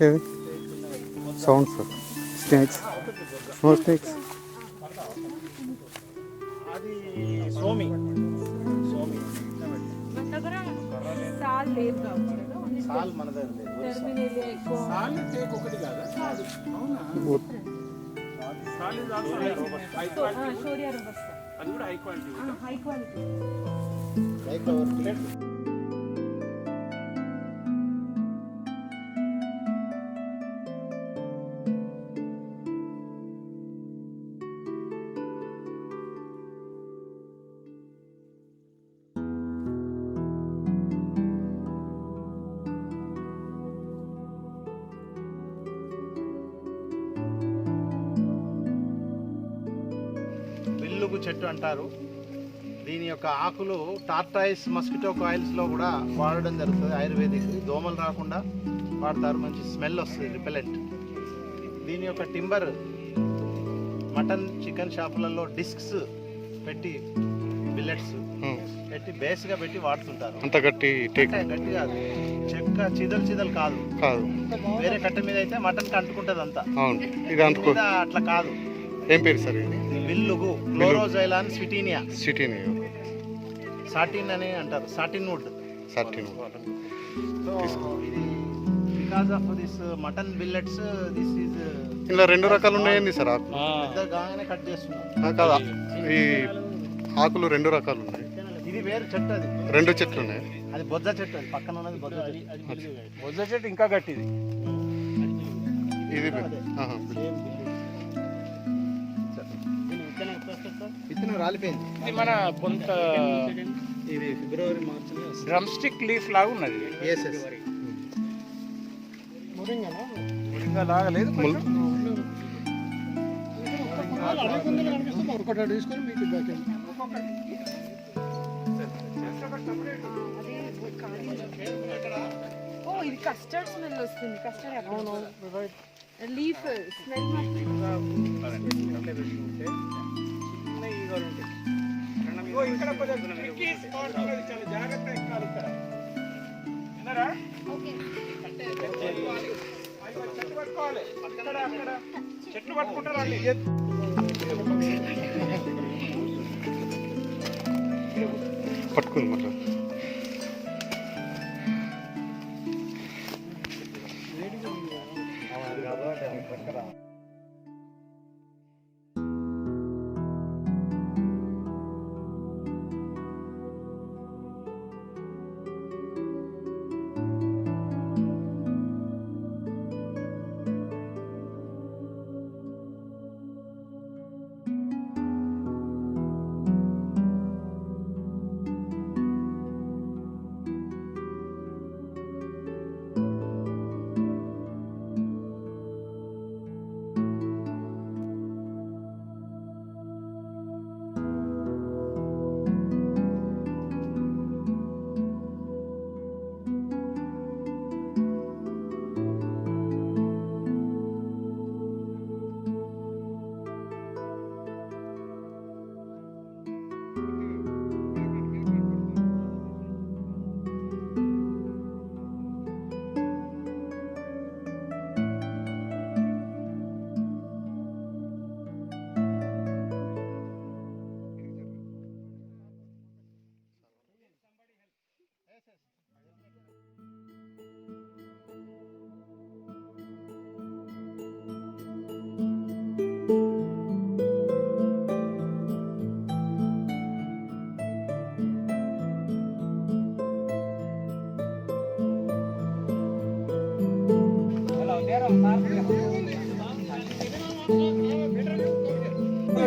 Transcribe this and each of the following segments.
ఏవి sounds snakes smoke snakes. అది సోమి సోమి సాల్ మన దగ్గర లేదు. సాల్ టేక్ ఒకటి కాదా? సాల్ ఇస్ ఆల్సో హై క్వాలిటీ. అది కూడా high quality. High quality like our plate. వెల్లుగు చెట్టు అంటారు. దీని యొక్క ఆకులు టార్టాయిస్ మస్కిటో కాయిల్స్లో కూడా వాడడం జరుగుతుంది. ఆయుర్వేదిక్ దోమలు రాకుండా వాడతారు. మంచి స్మెల్ వస్తుంది, రిపెలెంట్. దీని యొక్క టింబర్ మటన్ చికెన్ షాపులలో డిస్క్స్ పెట్టి బిల్లెట్స్ పెట్టి బేస్గా పెట్టి వాడుతుంటారు. అంత గట్టి గట్టి కాదు, చెక్క చిదలు కాదు. వేరే కట్టె మీద అయితే మటన్కి అంటుకుంటుంది అంతా. ఇది అట్లా కాదు. ఏం పేరు సార్ ఇది? విల్లుగు, ఫ్లోరోజైలాన్ స్విటీనియా. సాటిన్ అని అంటారు. Satin wood. సో ఇది because of this mutton billets this is. ఇలా రెండు రకాలు ఉన్నాయండి సార్ ఆకు? పెద్దగానే కట్ చేస్తున్నాం కదా. ఈ ఆకులు రెండు రకాలు ఉన్నాయి. ఇది వేరు చెట్టు, అది రెండు చెట్లు ఉన్నాయి. అది బొజ్జ చెట్టు, అది పక్కన ఉన్నది బొజ్జ చెట్టు. బొజ్జ చెట్టు ఇంకా గట్టిది. ఇది విత్తనం రాలిపోయింది. ఇది మన కొంత ఇది ఫిబ్రవరి మార్చి డ్రమ్ స్టిక్ లీఫ్ లాగా ఉన్నది. మురింగా లాగా లేదు. ఇది కస్టర్డ్ స్మెల్ వస్తుంది. Custard leaf smell. ఇక్కడ చాలా జాగ్రత్త ఎక్కాలి. ఇక్కడ విన్నారా? చెట్టు పట్టుకోవాలి. అక్కడ చెట్లు పట్టుకుంటారు వాళ్ళు. పట్టుకుని మాట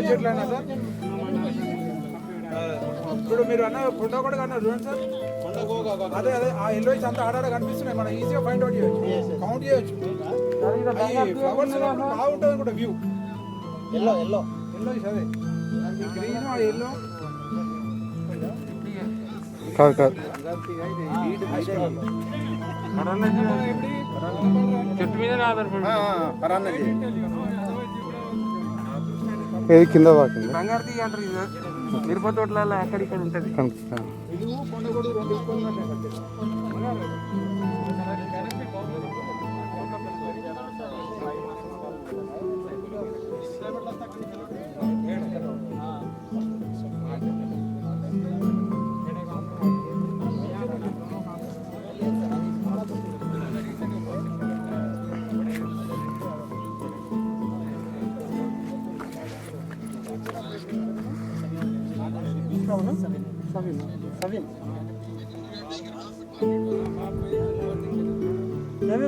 చెట్లైనా సార్. ఇప్పుడు మీరు అన్న కొండ కూడా అన్నారు చూడండి సార్. అదే ఆ ఎల్లో అంతా ఆడాడ కనిపిస్తున్నాయి. మనం ఈజీగా ఫైండ్ అవుట్ చేయొచ్చు, కౌంట్ చేయొచ్చు. ఫ్లవర్స్ బాగుంటుంది కూడా వ్యూ. ఎల్లో ఎల్లో ఎల్లో అదే గ్రీన్ ఎల్లో కాదు. చెట్టు మీద ఆధారపడి ఏది కింద వాకింది బంగారు అంటారు. మిరప తోటలలో అక్కడిక్కడ ఉంటుంది.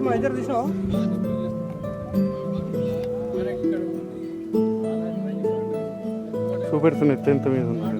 మా ఇద్దరు తీసావు చూపెడుతున్న ఎంత మీద ఉన్నాడు.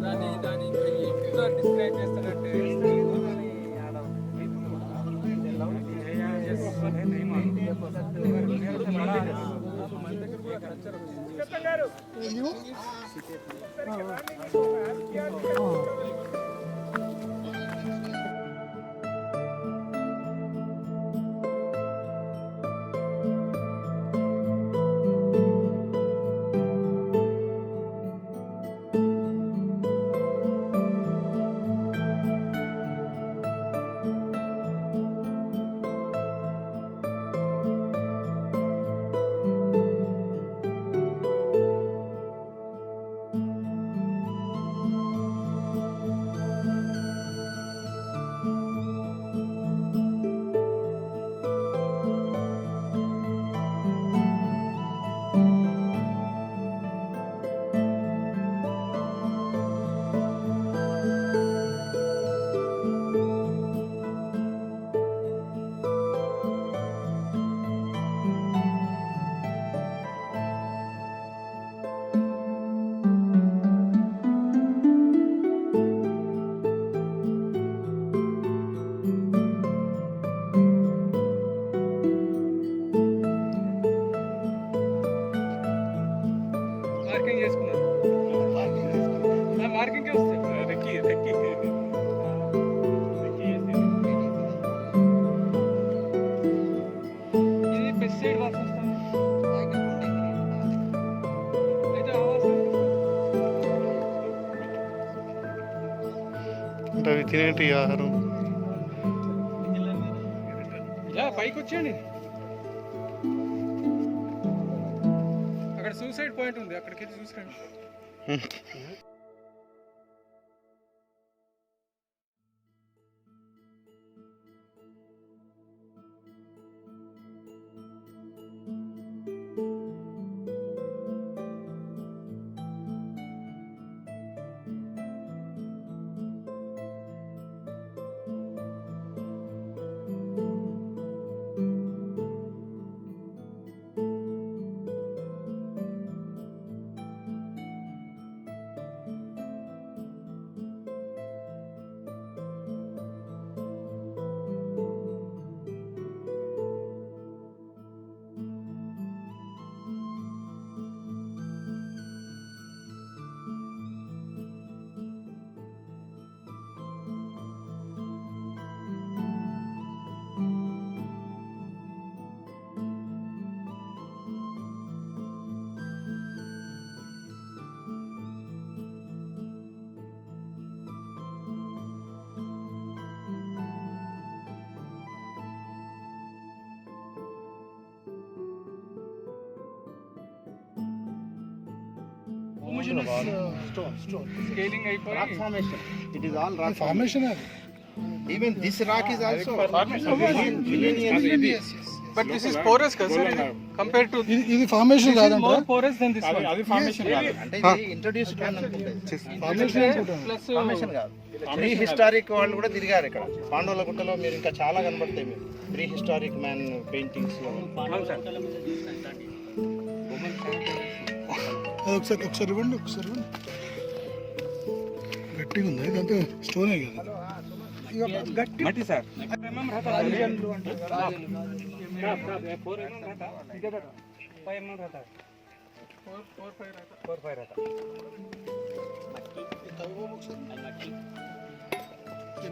మార్కింగ్ చేసుకున్నారు మార్కింగ్ వస్తాయి రెక్కి రెక్కి ఇది పెస్టిసైడ్ వాసన వస్తుంది అయితే ఆ వాసన అంటే అవి తినేటి ఆహారం. యా పైకి వచ్చేయండి అక్కడ సూసైడ్ పాయింట్ ఉంది అక్కడికి వెళ్ళి చూసుకోండి స్కేలింగ్ అయిపోయి Rock formation. It is all rock formation అది Even this rock is also million years. But this is porous కదా సార్ కంపేర్ టు ఇది ఫార్మేషన్ కాదంట more porous than this one అది ఫార్మేషన్ కాదు అంటే ఇది ఇంట్రొడ్యూస్డ్ ఫార్మేషన్ అనుకుంటాను ప్లస్ ఫార్మేషన్ కాదు. ప్రీ హిస్టారిక్ వాళ్ళు కూడా తిరిగారు ఇక్కడ పాండవుల గుట్టలో. మీరు ఇంకా చాలా కనబడతాయి మీరు ప్రీ హిస్టారిక్ మ్యాన్ పెయింటింగ్స్. ఒకసారి ఒకసారి ఇవ్వండి గట్టిగా ఉంది ఇదంతా స్టోనే కదా మట్టి సార్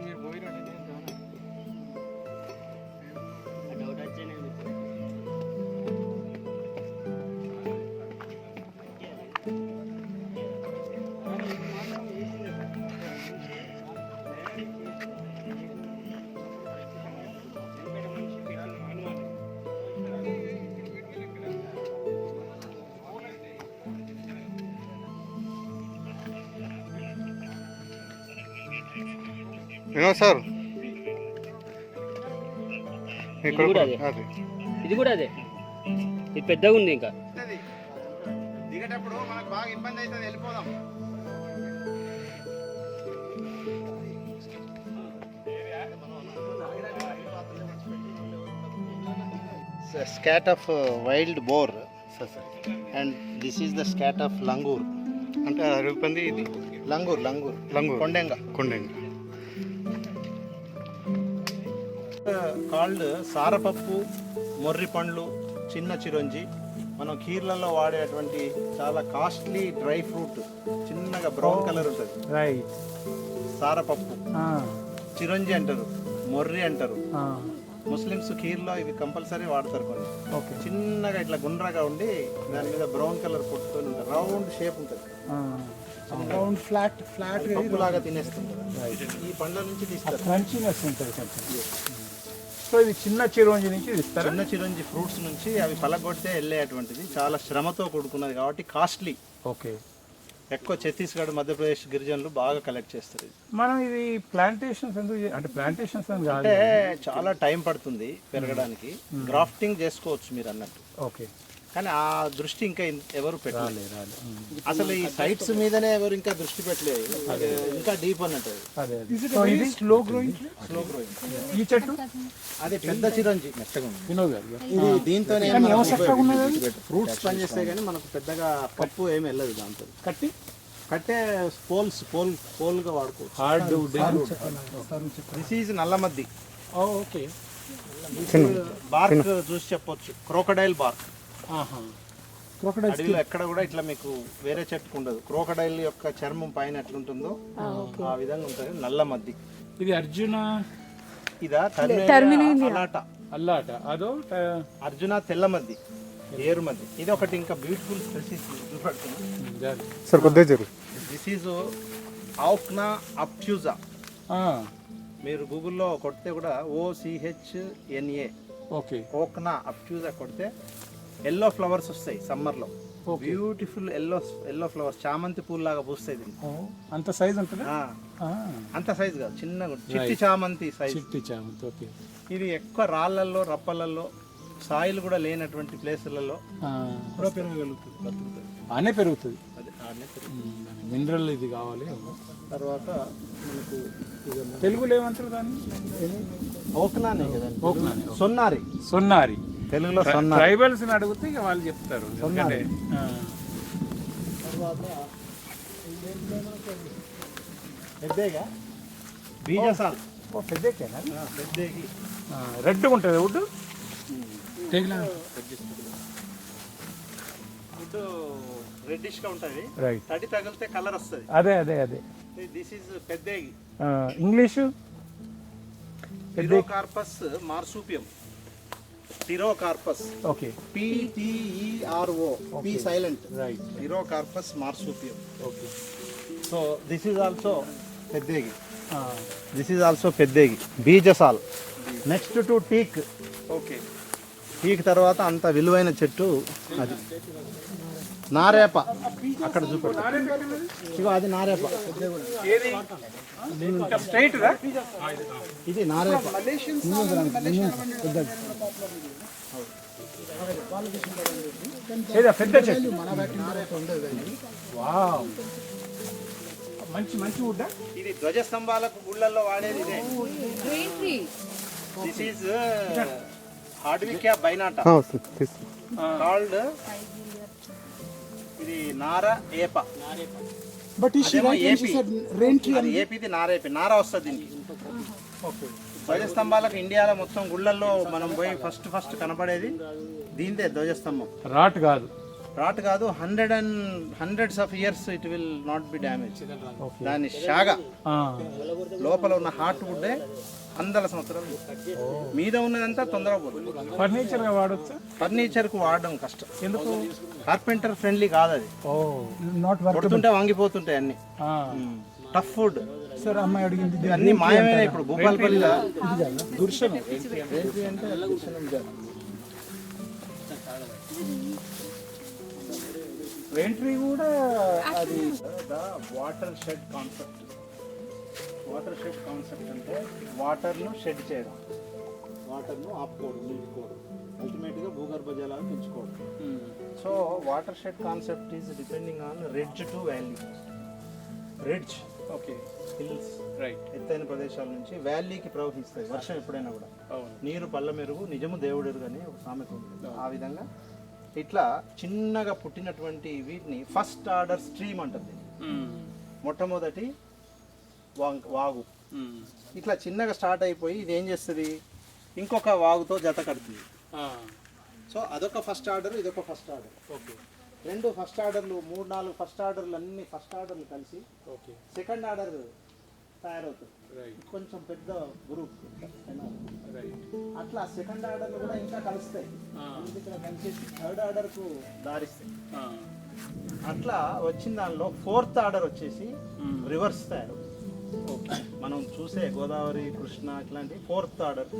మీరు పోయి రండి వినోద్ సార్ ఇక్కడ కూడా అదే. అదే. ఇది కూడా అదే, ఇది పెద్దగా ఉంది ఇంకా. దిగేటప్పుడు మనకు బాగా ఇబ్బంది అవుతుంది, వెళ్ళిపోదాం. Scott of wild boar and this is the Scott of langur. అంటే అడవి పంది ఇది లంగూర్ లంగూర్ కొండెంగ కొండెంగ. కాల్డ్ సారపప్పు, మొర్రి పండ్లు, చిన్న చిరంజి. మనం కీర్లలో వాడేటువంటి చాలా కాస్ట్లీ డ్రై ఫ్రూట్, చిన్నగా బ్రౌన్ కలర్ ఉంటుంది. రైట్. సారపప్పు, చిరంజి అంటారు, మొర్రి అంటారు. ముస్లిమ్స్ ఖీర్లో ఇవి కంపల్సరీ వాడతారు కొన్ని. ఓకే. చిన్నగా ఇట్లా గుండ్రగా ఉండి దాని మీద బ్రౌన్ కలర్ పొట్టుతో ఉంటుంది, రౌండ్ షేప్ ఉంటుంది. రౌండ్ ఫ్లాట్ పప్పు లాగా తినేస్తుంది. ఈ పండ్ల నుంచి తీస్తారు. క్రంచీనెస్ ఉంటుంది కొంచెం. సో ఇది చిన్న చిరోంజి నుంచి ఇస్తారు. చిన్న చిరంజి ఫ్రూట్స్ నుంచి అవి పలగొడితే వెళ్ళేటువంటిది. చాలా శ్రమతో కూడుకున్నది కాబట్టి కాస్ట్లీ. ఓకే. ఎక్కువ ఛత్తీస్గఢ్, మధ్యప్రదేశ్ గిరిజనులు బాగా కలెక్ట్ చేస్తారు ఇది. మనం ఇది ప్లాంటేషన్స్ ఎందుకు అంటే ప్లాంటేషన్స్ అని కాదు, అంటే చాలా టైం పడుతుంది పెరగడానికి. గ్రాఫ్టింగ్ చేసుకోవచ్చు మీరు అన్నట్టు, ఓకే, కానీ ఆ దృష్టి ఇంకా ఎవరు పెట్టాలి. అసలు ఈ సైట్స్ మీదనే ఎవరు ఇంకా దృష్టి పెట్టలేదు. ఇంకా డీప్ అన్నట్టు. అదే. సో ఇది స్లో గ్రోయింగ్. ఈ చెట్టు అది పెద్ద చిరంజి వినోద్ గారు. ఇది దీంతోనే ఫ్రూట్స్ పనిచేస్తాయి కానీ మనకు పెద్దగా పప్పు ఏమి వెళ్ళదు దాంతో. కట్టే పోల్గా వాడుకోవచ్చు. హార్డ్ దిస్ ఈజ్ నల్లమద్ది. ఓకే. బార్క్ చూసి చెప్పొచ్చు, క్రోకడైల్ బార్క్. అడవిలో ఎక్కడ కూడా ఇట్లా మీకు వేరే చెట్టుకు ఉండదు. క్రోకడైల్ యొక్క చర్మం పైన ఎట్లుంటుందో ఆ విధంగా ఉంటుంది. నల్ల మద్ది. ఇది అర్జున, ఇదా అల్లాట, అదో అర్జున తెల్ల మద్ది, ఏరు మద్ది. ఇది ఒకటి ఇంకా బ్యూటిఫుల్ స్పెసిస్ చూపెడుతుంది. సార్ కొద్దిగా జరుగు. దిస్ ఈజ్ ఆఫ్నా అప్ట్యూజా. మీరు గూగుల్లో కొడితే కూడా OCHNA, ఓకే, ఓక్నా అప్ట్యూజా కొడితే ఎల్లో ఫ్లవర్స్ వస్తాయి సమ్మర్లో. బ్యూటిఫుల్ ఎల్లో ఫ్లవర్స్, చామంతి పూల్ లాగా పూస్తాయి. అంత సైజ్ ఉంటుందా? అంత సైజ్ కాదు, చిన్నగా చిట్టి చామంతి సైజ్. చిట్టి చామంతి, ఓకే. ఇది ఎక్కువ రాళ్ళల్లో, రప్పలలో, సాయిల్ కూడా లేనటువంటి ప్లేసులలో పెరగలుగుతుంది. ఆనే పెరుగుతుంది. మినరల్ ఇది కావాలి. తర్వాత మనకు తెలుగులో ఏమంటారు దాన్ని? ఓక్నానే కదా, ఓక్నానే, సొన్నారి తెలుగులో. ట్రైబల్స్ అడిగితే ఇక వాళ్ళు చెప్తారు. పెద్దగా బీజసాల్. పెద్దకేనా? పెద్దకి రెడ్గా ఉంటుంది వుడ్. వుడ్ రెడ్డిష్ గా ఉంటుంది. రైట్. తడి తగిలితే కలర్ వస్తుంది. అదే. దిస్ ఈజ్ పెద్దగి. English Pterocarpus marsupium. Pterocarpus, okay, PTERO, P silent, right. Pterocarpus marsupium. Okay. So this is also పెద్దగి. దిస్ ఈజ్ ఆల్సో పెద్దగి, బీజసాల్. Next to teak. Okay. Teak తర్వాత అంత విలువైన చెట్టు అది నారేప. అక్కడ చూపెట్టు, ఇగో అది నారేప. ఇది నారేప. పెద్ద చెట్టు. మంచి వుడ్. ఇది ధ్వజస్తంభాలకు గుళ్ళల్లో వాడేది ఇదే. This is Hardwickia binata called. ఇది నార ఏప. ఏపీది నారేపి, నార వస్తుంది దీనికి. ధ్వజస్తంభాలకు ఇండియాలో మొత్తం గుళ్ళల్లో మనం పోయి ఫస్ట్ కనపడేది దీందే ధ్వజస్తంభం. రాట్ కాదు, hundreds of years it will not be damage. దాని షాగ లోపల ఉన్న హార్ట్ వుడ్డే 100 సంవత్సరాలు. మీద ఉన్నదంతా తొందరగా పోతుంది. ఫర్నిచర్ వాడచ్చు. ఫర్నిచర్ కు వాడడం కష్టం. ఎందుకు? కార్పెంటర్ ఫ్రెండ్లీ కాదు అది. నాట్ కొడుతుంటే వంగిపోతుంటాయి అన్ని. Tough food. సార్ అమ్మాయి అడిగింది అన్ని మాయమే. ఇప్పుడు భూపాలపల్లిలో దుర్శనం రెయిన్ ట్రీ కూడా అది water shed concept. Water shed concept అంటే వాటర్ను షెడ్ చేయడం, వాటర్ను ఆపుకోవడం, నిలుపుకోవడం, అల్టిమేట్గా భూగర్భ జలాలు పెంచుకోవడం. So water shed concept is depending on ridge to valley. Ridge okay hills right. ఎత్తైన ప్రదేశాల నుంచి వ్యాలీకి ప్రవహిస్తాయి వర్షం ఎప్పుడైనా కూడా. నీరు పళ్ళ మెరుగు నిజము దేవుడెరుగు అని ఒక సామెత ఉంటుంది. ఆ విధంగా ఇట్లా చిన్నగా పుట్టినటువంటి వీటిని ఫస్ట్ ఆర్డర్ స్ట్రీమ్ అంటుంది. మొట్టమొదటి వాగు ఇట్లా చిన్నగా స్టార్ట్ అయిపోయి ఇది ఏం చేస్తుంది, ఇంకొక వాగుతో జత కడుతుంది. సో అదొక ఫస్ట్ ఆర్డర్, ఇదొక ఫస్ట్ ఆర్డర్. ఓకే. రెండు ఫస్ట్ ఆర్డర్లు, 3-4 ఫస్ట్ ఆర్డర్లు, అన్ని ఫస్ట్ ఆర్డర్లు కలిసి ఓకే సెకండ్ ఆర్డర్ తయారవుతుంది. రైట్ కొంచెం పెద్ద గ్రూప్ రైట్. అట్లా సెకండ్ ఆర్డర్లు కూడా ఇంకా కలుస్తాయి, ఇక్కడ కలిసేసి థర్డ్ ఆర్డర్కు దారిస్తాయి. అట్లా వచ్చిన దానిలో ఫోర్త్ ఆర్డర్ వచ్చేసి రివర్స్ తయారవుతుంది. ఓకే. మనం చూసే గోదావరి, కృష్ణ ఇట్లాంటి ఫోర్త్ ఆర్డర్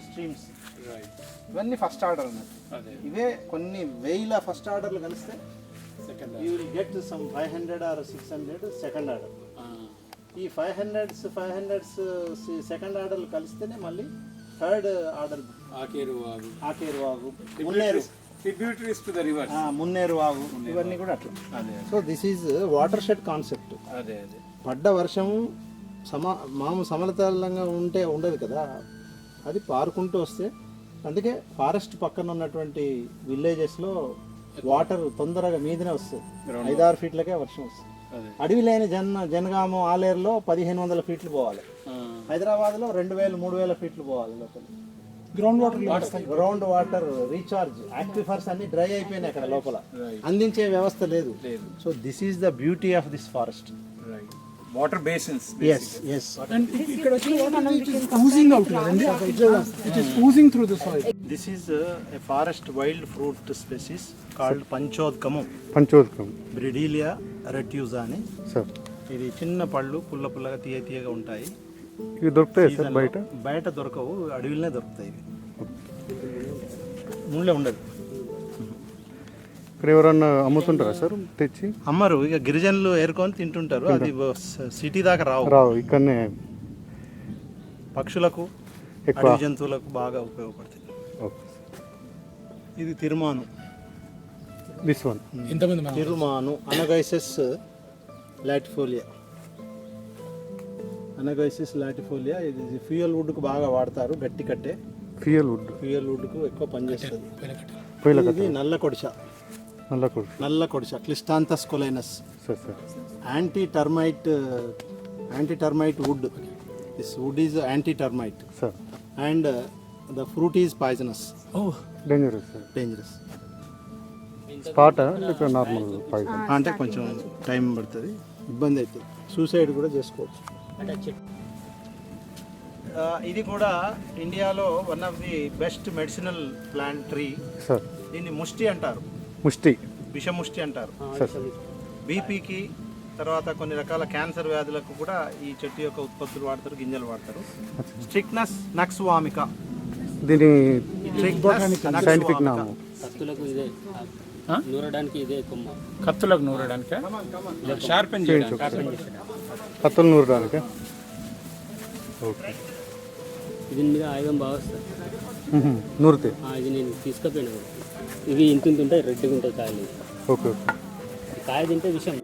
స్ట్రీమ్స్ రైట్. ఇవన్నీ ఫస్ట్ ఆర్డర్ అన్నట్టు. అదే ఇవే కొన్ని వేల ఫస్ట్ ఆర్డర్లు కలిస్తే second. You will get some 500 or 600 second order. ఈ 500s సెకండ్ ఆర్డర్లు కలిస్తేనే మళ్ళీ థర్డ్ ఆర్డర్ ఆకేరు వాగు, ఆకేరు వాగు, Munneru, tributaries to the river. Munneru వాగు, ఇవన్నీ కూడా అట్లా. అదే so this is water shed concept. అదే అదే. పడ్డ వర్షం సమతలంగా ఉండదు కదా, అది పారుకుంటూ వస్తే. అందుకే ఫారెస్ట్ పక్కన ఉన్నటువంటి విలేజెస్లో వాటర్ తొందరగా మీదనే వస్తుంది, 5-6 ఫీట్లకే వర్షం వస్తుంది. అడవి లేని జనగామ ఆలేరులో 1500 ఫీట్లు పోవాలి, హైదరాబాద్లో 2000-3000 ఫీట్లు పోవాలి లోపల. గ్రౌండ్ వాటర్ రీఛార్జ్, యాక్విఫర్స్ అన్ని డ్రై అయిపోయినాయి అక్కడ లోపల, అందించే వ్యవస్థ లేదు. So this is the beauty of this forest. Water basins. Yes. ఇక్కడ వచ్చిన water it is oozying out కదండి, it is oozing through the soil. This is a forest wild fruit species called పంచోద్గమం, బ్రిడీలియా రెట్యూజా అని. సార్ ఇది చిన్న పళ్ళు పుల్లగా తీయగా ఉంటాయి. ఇవి దొరుకుతాయి సార్ సీజన్లో బయట? బయట దొరకవు, అడవిలోనే దొరుకుతాయి. ఇవి ముళ్ళే ఉండదు. ఇక్కడ ఎవరన్నా అమ్ముతుంటారా సార్ తెచ్చి? అమ్మరు, ఇక గిరిజనులు ఏరుకొని తింటుంటారు. అది సిటీ దాకా రావు. ఇక్కడనే పక్షులకు, ఎక్కువ అడవి జంతువులకు బాగా ఉపయోగపడుతుంది. ఇది తిరుమాను. దిస్ వన్ తిరుమాను అనగైసెస్ లాటిఫోలియా. ఇది ఫ్యూయల్ వుడ్కు బాగా వాడతారు. గట్టి కట్టే ఫ్యూయల్ వుడ్కు ఎక్కువ పనిచేస్తుంది. పొయ్యిల ఇది నల్ల కొడిస Cleistanthus collinus. Sir anti termite wood. This wood is anti termite sir. And the fruit is poisonous. Dangerous sir. Dangerous. Spot లేక నార్మల్ పాయిజన్? అంటే కొంచెం టైం పడుతుంది, ఇబ్బంది అవుతుంది, సూసైడ్ కూడా చేసుకోవచ్చు. ఇది కూడా ఇండియాలో one of the best medicinal plant tree sir. దీన్ని ముష్టి అంటారు, విషముష్టి అంటారు. బీపీకి, తర్వాత కొన్ని రకాల క్యాన్సర్ వ్యాధులకు కూడా ఈ చెట్టు యొక్క ఉత్పత్తులు వాడతారు, గింజలు వాడతారు. స్ట్రిక్నస్ నక్స్వామిక దీని సైంటిఫిక్ నామం. కత్తులకు ఇదే నూరడానికి, ఇదే కొమ్మ. కత్తులకు నూరడానికి, షార్పెన్ చేయడానికి. కత్తులు నూరడానికి. ఓకే. దీని మీద ఆయుధం బాగా వస్తుంది, నూరితే. ఇది నేను తీసుకుపోయినా. ఇవి ఇంత ఉంటాయి, రెడ్గా ఉంటాయి కాయలు. ఓకే. కాయ తింటే విషయం.